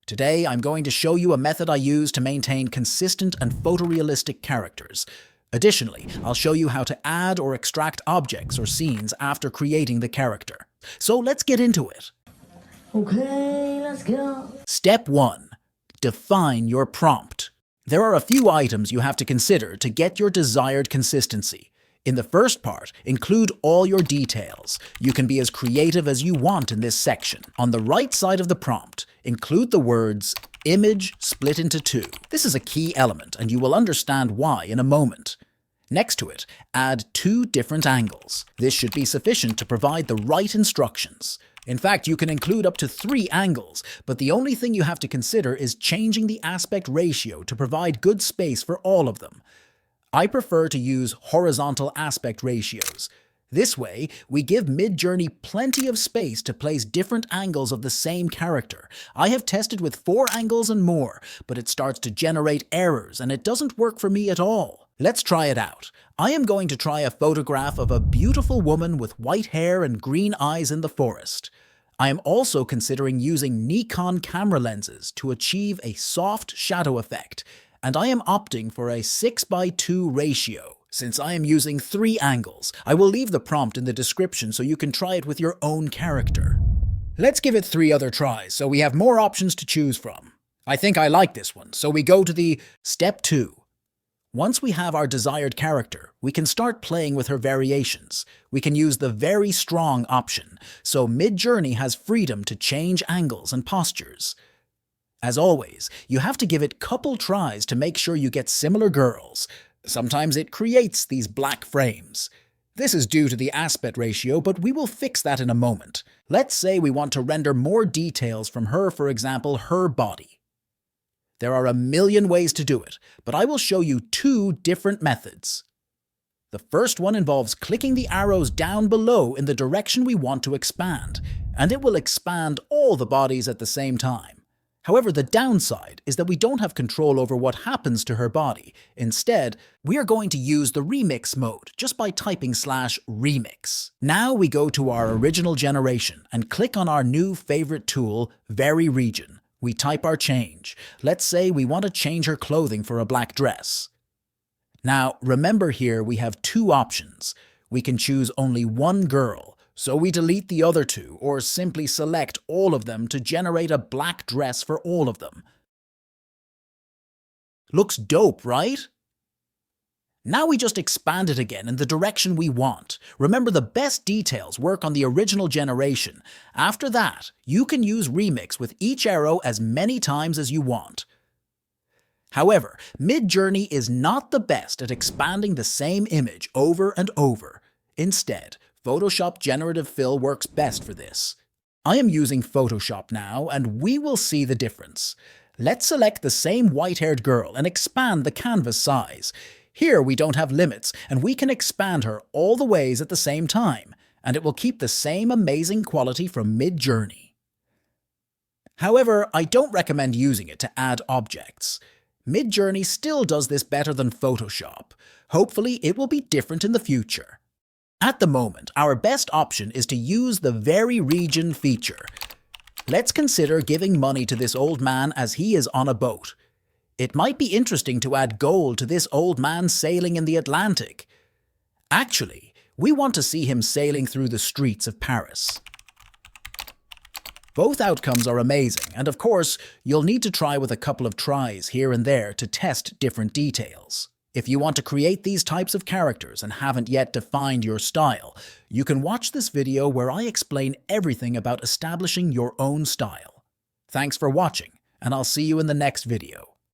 Today, I'm going to show you a method I use to maintain consistent and photorealistic characters. Additionally, I'll show you how to add or extract objects or scenes after creating the character. So let's get into it. Okay, let's go. Step 1. Define your prompt. There are a few items you have to consider to get your desired consistency. In the first part, include all your details. You can be as creative as you want in this section. On the right side of the prompt, include the words image split into two. This is a key element, and you will understand why in a moment. Next to it, add 2 different angles. This should be sufficient to provide the right instructions. In fact, you can include up to 3 angles, but the only thing you have to consider is changing the aspect ratio to provide good space for all of them. I prefer to use horizontal aspect ratios. This way, we give Midjourney plenty of space to place different angles of the same character. I have tested with 4 angles and more, but it starts to generate errors and it doesn't work for me at all. Let's try it out. I am going to try a photograph of a beautiful woman with white hair and green eyes in the forest. I am also considering using Nikon camera lenses to achieve a soft shadow effect, and I am opting for a 6:2 ratio. Since I am using 3 angles, I will leave the prompt in the description so you can try it with your own character. Let's give it 3 other tries so we have more options to choose from. I think I like this one, so we go to the Step 2. Once we have our desired character, we can start playing with her variations. We can use the very strong option, so Midjourney has freedom to change angles and postures. As always, you have to give it couple tries to make sure you get similar girls. Sometimes it creates these black frames. This is due to the aspect ratio, but we will fix that in a moment. Let's say we want to render more details from her, for example, her body. There are a million ways to do it, but I will show you 2 different methods. The first one involves clicking the arrows down below in the direction we want to expand, and it will expand all the bodies at the same time. However, the downside is that we don't have control over what happens to her body. Instead, we are going to use the remix mode just by typing /remix. Now we go to our original generation and click on our new favorite tool, Vary Region. We type our change. Let's say we want to change her clothing for a black dress. Now, remember here we have 2 options. We can choose only one girl, so we delete the other 2, or simply select all of them to generate a black dress for all of them. Looks dope, right? Now we just expand it again in the direction we want. Remember, the best details work on the original generation. After that, you can use Remix with each arrow as many times as you want. However, Midjourney is not the best at expanding the same image over and over. Instead, Photoshop Generative Fill works best for this. I am using Photoshop now, and we will see the difference. Let's select the same white-haired girl and expand the canvas size. Here we don't have limits, and we can expand her all the ways at the same time, and it will keep the same amazing quality from Midjourney. However, I don't recommend using it to add objects. Midjourney still does this better than Photoshop. Hopefully, it will be different in the future. At the moment, our best option is to use the Vary Region feature. Let's consider giving money to this old man as he is on a boat. It might be interesting to add gold to this old man sailing in the Atlantic. Actually, we want to see him sailing through the streets of Paris. Both outcomes are amazing, and of course, you'll need to try with a couple of tries here and there to test different details. If you want to create these types of characters and haven't yet defined your style, you can watch this video where I explain everything about establishing your own style. Thanks for watching, and I'll see you in the next video.